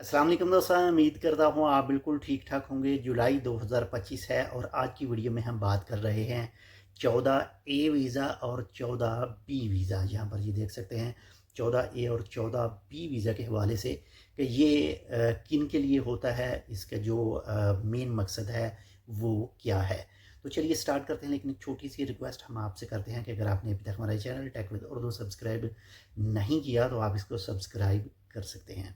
अस्सलाम वालेकुम दोस्तों, उम्मीद करता हूँ आप बिल्कुल ठीक ठाक होंगे। जुलाई 2025 है और आज की वीडियो में हम बात कर रहे हैं 14A वीज़ा और 14B वीज़ा। यहाँ पर ये देख सकते हैं 14A और 14B वीज़ा के हवाले से कि ये किन के लिए होता है, इसका जो मेन मकसद है वो क्या है। तो चलिए स्टार्ट करते हैं, लेकिन एक छोटी सी रिक्वेस्ट हम आपसे करते हैं कि अगर आपने अभी तक हमारा channel tech with Urdu subscribe नहीं किया तो आप इसको सब्सक्राइब कर सकते हैं।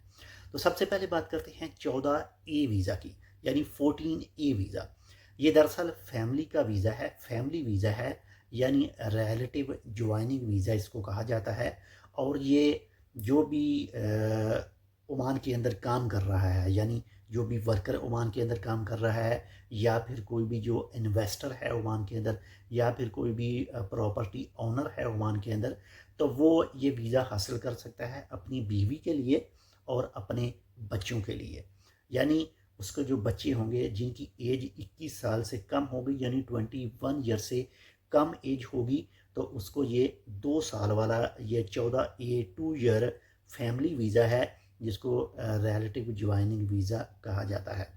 तो सबसे पहले बात करते हैं 14A वीज़ा की, यानी 14A वीज़ा। ये दरअसल फैमिली का वीज़ा है, फैमिली वीज़ा है, यानी रिलेटिव ज्वाइनिंग वीज़ा इसको कहा जाता है। और ये जो भी ओमान के अंदर काम कर रहा है, यानी जो भी वर्कर ओमान के अंदर काम कर रहा है, या फिर कोई भी जो इन्वेस्टर है ओमान के अंदर, या फिर कोई भी प्रॉपर्टी ओनर है ओमान के अंदर, तो वो ये वीज़ा हासिल कर सकता है अपनी बीवी के लिए और अपने बच्चों के लिए। यानी उसके जो बच्चे होंगे जिनकी एज 21 साल से कम होगी, यानी 21 ईयर से कम एज होगी, तो उसको ये 2 साल वाला ये 14A 2 ईयर फैमिली वीज़ा है, जिसको रिलेटिव ज्वाइनिंग वीज़ा कहा जाता है।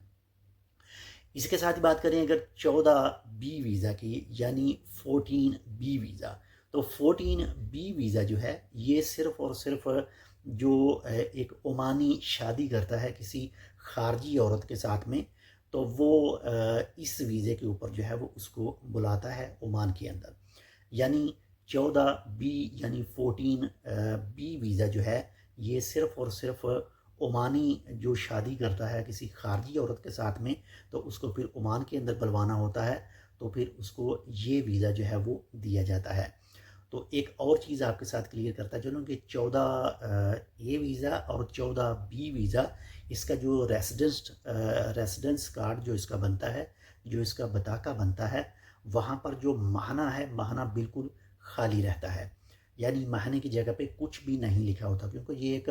इसके साथ ही बात करें अगर 14B वीज़ा की, यानी 14B वीज़ा, तो 14B वीज़ा जो है ये सिर्फ़ और सिर्फ जो एक ओमानी शादी करता है किसी खारजी औरत के साथ में, तो वो इस वीज़े के ऊपर जो है वो उसको बुलाता है ओमान के अंदर। यानी 14B यानी 14B वीज़ा जो है ये सिर्फ़ और सिर्फ ओमानी जो शादी करता है किसी खारजी औरत के साथ में, तो उसको फिर ओमान के अंदर बुलवाना होता है, तो फिर उसको ये वीज़ा जो है वो दिया जाता है। तो एक और चीज़ आपके साथ क्लियर करता चलूँ कि 14A वीज़ा और 14B वीज़ा, इसका जो रेसिडेंस कार्ड जो इसका बनता है, जो इसका बताका बनता है, वहाँ पर जो महाना है, महाना बिल्कुल खाली रहता है। यानी महाने की जगह पे कुछ भी नहीं लिखा होता, क्योंकि ये एक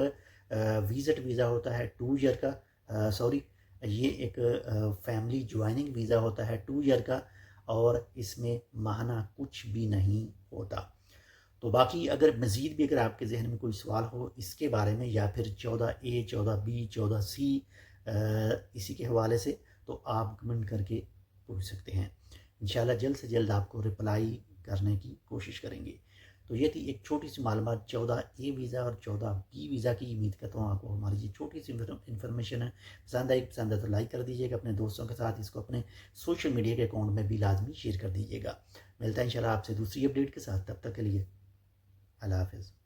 विज़िट वीज़ा होता है 2 ईयर का, सॉरी, ये एक फैमिली ज्वाइनिंग वीज़ा होता है 2 ईयर का, और इसमें महाना कुछ भी नहीं होता। तो बाकी अगर मज़ीद भी अगर आपके जहन में कोई सवाल हो इसके बारे में, या फिर 14A 14B 14C इसी के हवाले से, तो आप कमेंट करके पूछ सकते हैं। इंशाल्लाह जल्द से जल्द आपको रिप्लाई करने की कोशिश करेंगे। तो ये थी एक छोटी सी मालूमात 14A वीज़ा और 14B वीज़ा की। उम्मीद करता हूँ आपको हमारी ये छोटी सी इन्फॉर्मेशन है पसंद है तो लाइक कर दीजिएगा, अपने दोस्तों के साथ इसको अपने सोशल मीडिया के अकाउंट में भी लाजमी शेयर कर दीजिएगा। मिलता है इंशाल्लाह आपसे दूसरी अपडेट के साथ, तब तक के लिए अल्लाह हाफ़िज़।